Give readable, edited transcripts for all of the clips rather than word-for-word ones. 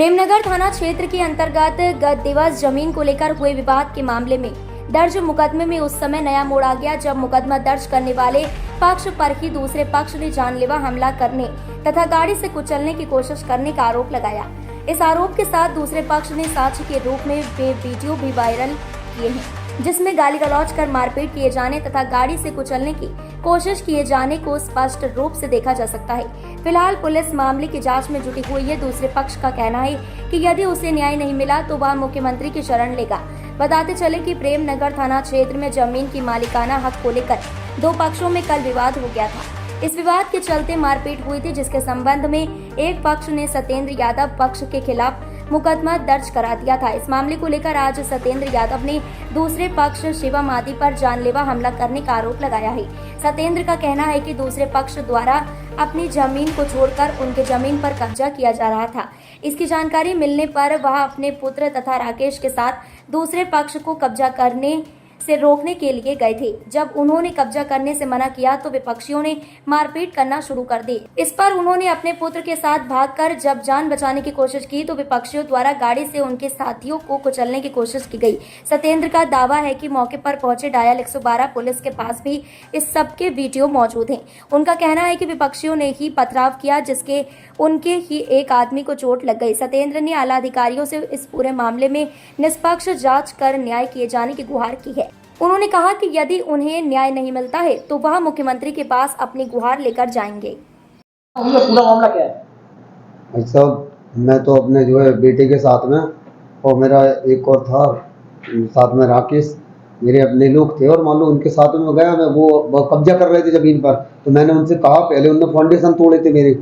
प्रेमनगर थाना क्षेत्र के अंतर्गत गत दिवस जमीन को लेकर हुए विवाद के मामले में दर्ज मुकदमे में उस समय नया मोड़ आ गया जब मुकदमा दर्ज करने वाले पक्ष पर ही दूसरे पक्ष ने जानलेवा हमला करने तथा गाड़ी से कुचलने की कोशिश करने का आरोप लगाया। इस आरोप के साथ दूसरे पक्ष ने साक्ष्य के रूप में वे वीडियो भी वायरल किए हैं जिसमें गाली गलौज कर मारपीट किए जाने तथा गाड़ी से कुचलने की कोशिश किए जाने को स्पष्ट रूप से देखा जा सकता है। फिलहाल पुलिस मामले की जांच में जुटी हुई है। दूसरे पक्ष का कहना है कि यदि उसे न्याय नहीं मिला तो वह मुख्यमंत्री की शरण लेगा। बताते चले कि प्रेमनगर थाना क्षेत्र में जमीन की मालिकाना हक को लेकर दो पक्षों में कल विवाद हो गया था। इस विवाद के चलते मारपीट हुई थी जिसके संबंध में एक पक्ष ने सत्येंद्र यादव पक्ष के खिलाफ मुकदमा दर्ज करा दिया था। इस मामले को लेकर आज सत्येंद्र यादव ने दूसरे पक्ष शिवम आदि पर जानलेवा हमला करने का आरोप लगाया है। सत्येंद्र का कहना है कि दूसरे पक्ष द्वारा अपनी जमीन को छोड़कर उनके जमीन पर कब्जा किया जा रहा था। इसकी जानकारी मिलने पर वह अपने पुत्र तथा राकेश के साथ दूसरे पक्ष को कब्जा करने से रोकने के लिए गए थे। जब उन्होंने कब्जा करने से मना किया तो विपक्षियों ने मारपीट करना शुरू कर दी। इस पर उन्होंने अपने पुत्र के साथ भागकर जब जान बचाने की कोशिश की तो विपक्षियों द्वारा गाड़ी से उनके साथियों को कुचलने की कोशिश की गई। सत्येंद्र का दावा है कि मौके पर पहुंचे डायल 112 पुलिस के पास भी इस सब के वीडियो मौजूद हैं। उनका कहना है कि विपक्षियों ने ही पथराव किया जिसके उनके ही एक आदमी को चोट लग गई। सत्येंद्र ने आला अधिकारियों से इस पूरे मामले में निष्पक्ष जांच कर न्याय किए जाने की गुहार की है। उन्होंने कहा कि यदि उन्हें न्याय नहीं मिलता है तो वह मुख्यमंत्री के पास अपनी गुहार लेकर जाएंगे। पूरा मामला क्या है? भाई साहब, मैं तो अपने जो है बेटे के साथ में और मेरा एक और था साथ में राकेश, मेरे अपने लोग थे और मान लो उनके साथ में गया मैं, वो कब्जा कर रहे थे जमीन पर। तो मैंने उनसे कहा, पहले उन्होंने फाउंडेशन तोड़े थे मेरे,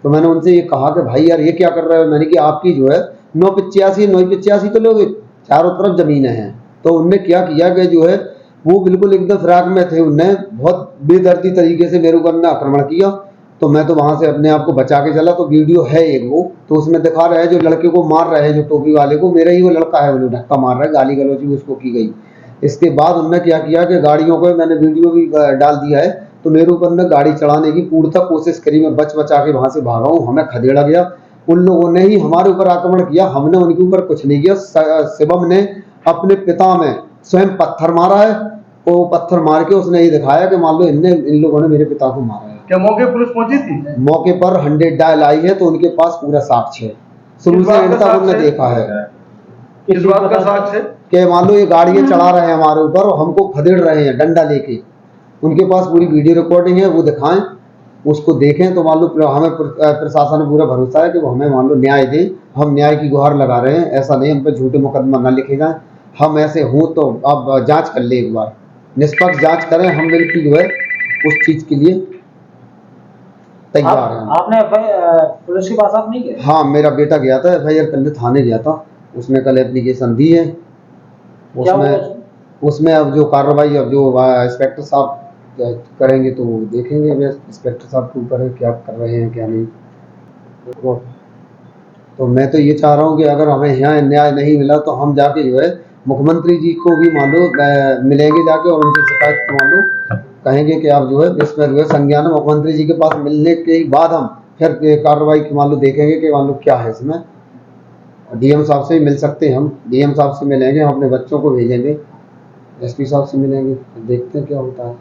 तो मैंने उनसे ये कहा कि भाई यार ये क्या कर रहे हो। मैंने कि आपकी जो है 985 तो लोग चारों तरफ जमीनें हैं। तो उनने क्या किया कि जो है वो बिल्कुल एकदम फिराक में थे, उनने बहुत बेदर्दी तरीके से मेरे ऊपर आक्रमण किया। तो मैं तो वहां से अपने आप को बचा के चला। तो वीडियो है एक वो, तो उसमें दिखा रहे हैं जो लड़के को मार रहे हैं, जो टोपी वाले को, मेरा ही वो लड़का है, वो धक्का मार रहा है, गाली गलौज भी उसको की गई। इसके बाद उनने क्या किया कि गाड़ियों को, मैंने वीडियो भी डाल दिया है, तो मेरे ऊपर ने गाड़ी चढ़ाने की पूर्णतः कोशिश करी। मैं बचा के वहां से भागा हूँ, हमें खदेड़ा गया। उन लोगों ने ही हमारे ऊपर आक्रमण किया, हमने उनके ऊपर कुछ नहीं किया। शिवम ने अपने पिता में स्वयं पत्थर मारा है, वो पत्थर मार के उसने ये दिखाया कि मान लो इन लोगों ने मेरे पिता को मारा है। क्या मौके पुलिस पहुंची थी? मौके पर 100 डायल आई है, तो उनके पास पूरा साक्ष्य है, शुरू से अंत तक उन्होंने देखा है। इस बात का साक्ष्य है कि मान लो ये गाड़ियां चढ़ा रहे हैं हमारे ऊपर और हमको खदेड़ रहे हैं डंडा लेके। उनके पास पूरी वीडियो रिकॉर्डिंग है, वो दिखाएं, उसको देखें तो मान लो हमें प्रशासन में पूरा भरोसा है कि वो हमें मान लो न्याय दें। हम न्याय की गुहार लगा रहे हैं, ऐसा नहीं हम पे झूठे मुकदमा न लिखेगा। हम ऐसे हों तो आप जांच कर ले, एक बार निष्पक्ष जांच करें। हम बिल्कुल जो है उस चीज के लिए तैयार हैं। आपने पुलिस के पास आप नहीं गए? हाँ, मेरा बेटा गया था, FIR करने थाने गया था, उसने कल एप्लीकेशन दी है। उसमें अब जो कार्रवाई अब जो इंस्पेक्टर साहब करेंगे तो देखेंगे। इंस्पेक्टर साहब के ऊपर है क्या कर रहे हैं क्या नहीं। तो मैं तो ये चाह रहा हूँ कि अगर हमें यहाँ न्याय नहीं मिला तो हम जाके जो है मुख्यमंत्री जी को भी मान लो मिलेंगे जाके और उनसे शिकायत मान लो कहेंगे कि आप जो है इसमें जो है संज्ञान मुख्यमंत्री जी के पास मिलने के बाद हम फिर कार्रवाई की मान लो देखेंगे कि मान लो क्या है इसमें। DM साहब से मिल सकते हैं हम, DM साहब से मिलेंगे, हम अपने बच्चों को भेजेंगे, SP साहब से मिलेंगे, देखते हैं क्या होता है।